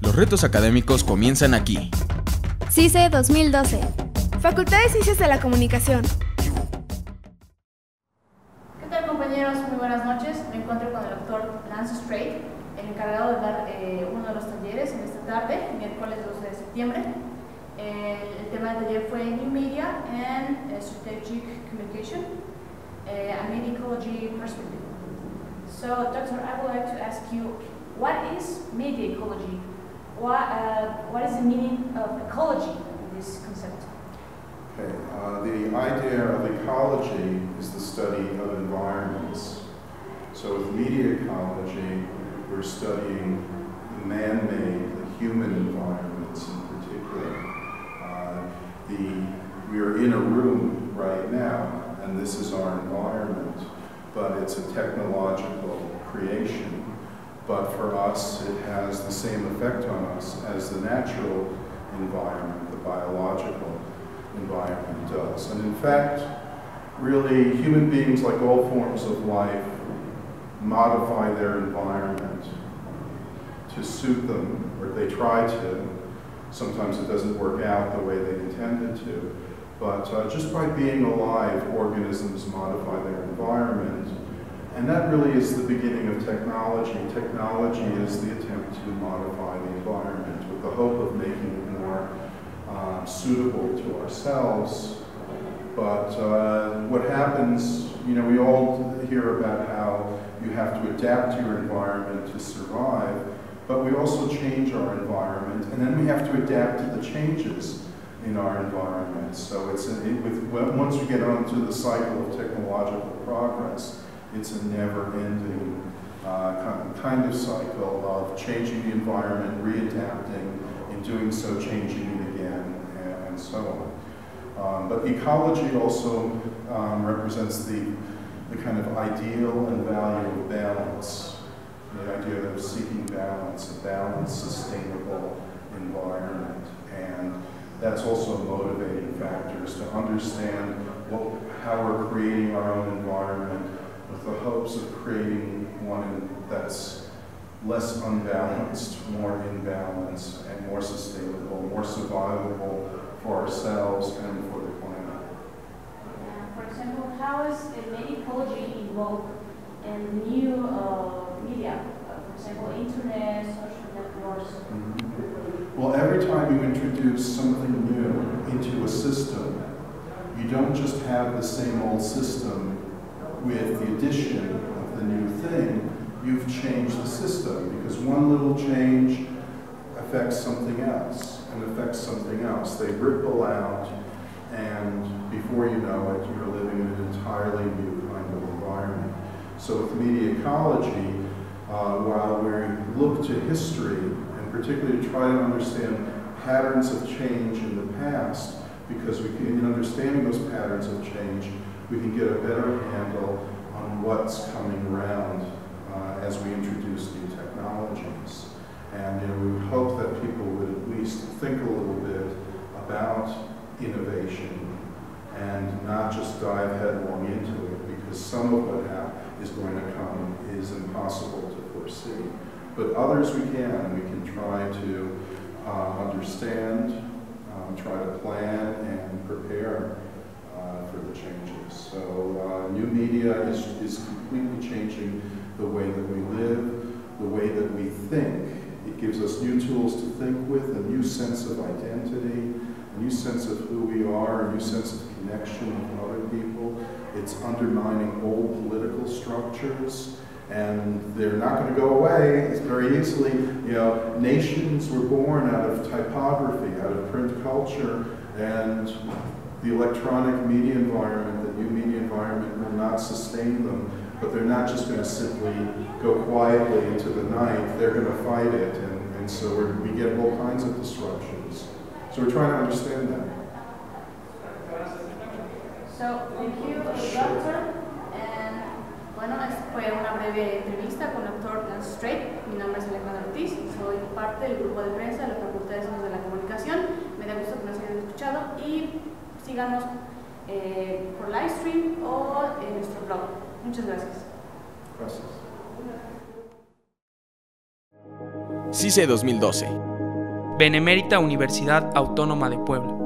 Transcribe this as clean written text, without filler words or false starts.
Los retos académicos comienzan aquí. CICE 2012. Facultad de Ciencias de la Comunicación. ¿Qué tal, compañeros? Muy buenas noches. Me encuentro con el doctor Strate, el encargado de dar uno de los talleres en esta tarde, miércoles 12 de septiembre. El tema del taller fue New Media and Strategic Communication, a Media Ecology Perspective. So, Doctor, I would like to ask you, what is media ecology? What is the meaning of ecology in this concept? Okay, the idea of ecology is the study of environments. So with media ecology, we're studying the man-made, the human environments in particular. We are in a room right now, and this is our environment, but it's a technological creation. But for us, it has the same effect on us as the natural environment, the biological environment does. And in fact, really, human beings, like all forms of life, modify their environment to suit them, or they try to. Sometimes it doesn't work out the way they intended to. But just by being alive, organisms modify their environment. And that really is the beginning of technology. Technology is the attempt to modify the environment with the hope of making it more suitable to ourselves. But what happens, we all hear about how you have to adapt to your environment to survive, but we also change our environment, and then we have to adapt to the changes in our environment. So once we get onto the cycle of technological progress, it's a never-ending kind of cycle of changing the environment, readapting, in doing so changing it again, and so on. But ecology also represents the kind of ideal and value of balance, the idea of seeking balance, a balanced, sustainable environment. And that's also motivating factors to understand how we're creating our own environment, with the hopes of creating one that's less unbalanced, more in balance, and more sustainable, more survivable for ourselves and for the planet. For example, how is media ecology involved in new media? For example, internet, social networks? Mm-hmm. Well, every time you introduce something new into a system, you don't just have the same old system with the addition of the new thing. You've changed the system, because one little change affects something else, and affects something else. They ripple out, and before you know it, you're living in an entirely new kind of environment. So with media ecology, while we look to history, and particularly try to understand patterns of change in the past, because in understanding those patterns of change, we can get a better handle on what's coming around as we introduce new technologies. And we would hope that people would at least think a little bit about innovation and not just dive headlong into it, because some of what is going to come is impossible to foresee. But others we can. We can try to understand, try to plan and prepare for the changes. So new media is completely changing the way that we live, the way that we think. It gives us new tools to think with, a new sense of identity, a new sense of who we are, a new sense of connection with other people. It's undermining old political structures, and they're not going to go away. It's very easily, nations were born out of typography, out of print culture, and the electronic media environment, the new media environment, will not sustain them. But they're not just going to simply go quietly into the night. They're going to fight it, and so we get all kinds of disruptions. So we're trying to understand that. So, thank you, doctor. And bueno, fue una breve entrevista con el doctor Strate. Mi nombre es Alejandra Ortiz y soy parte del grupo de prensa de la Facultad de Ciencias de la Comunicación. Me da gusto que nos hayan escuchado y síganos por live stream o en nuestro blog. Muchas gracias. Gracias. CICE 2012. Benemérita Universidad Autónoma de Puebla.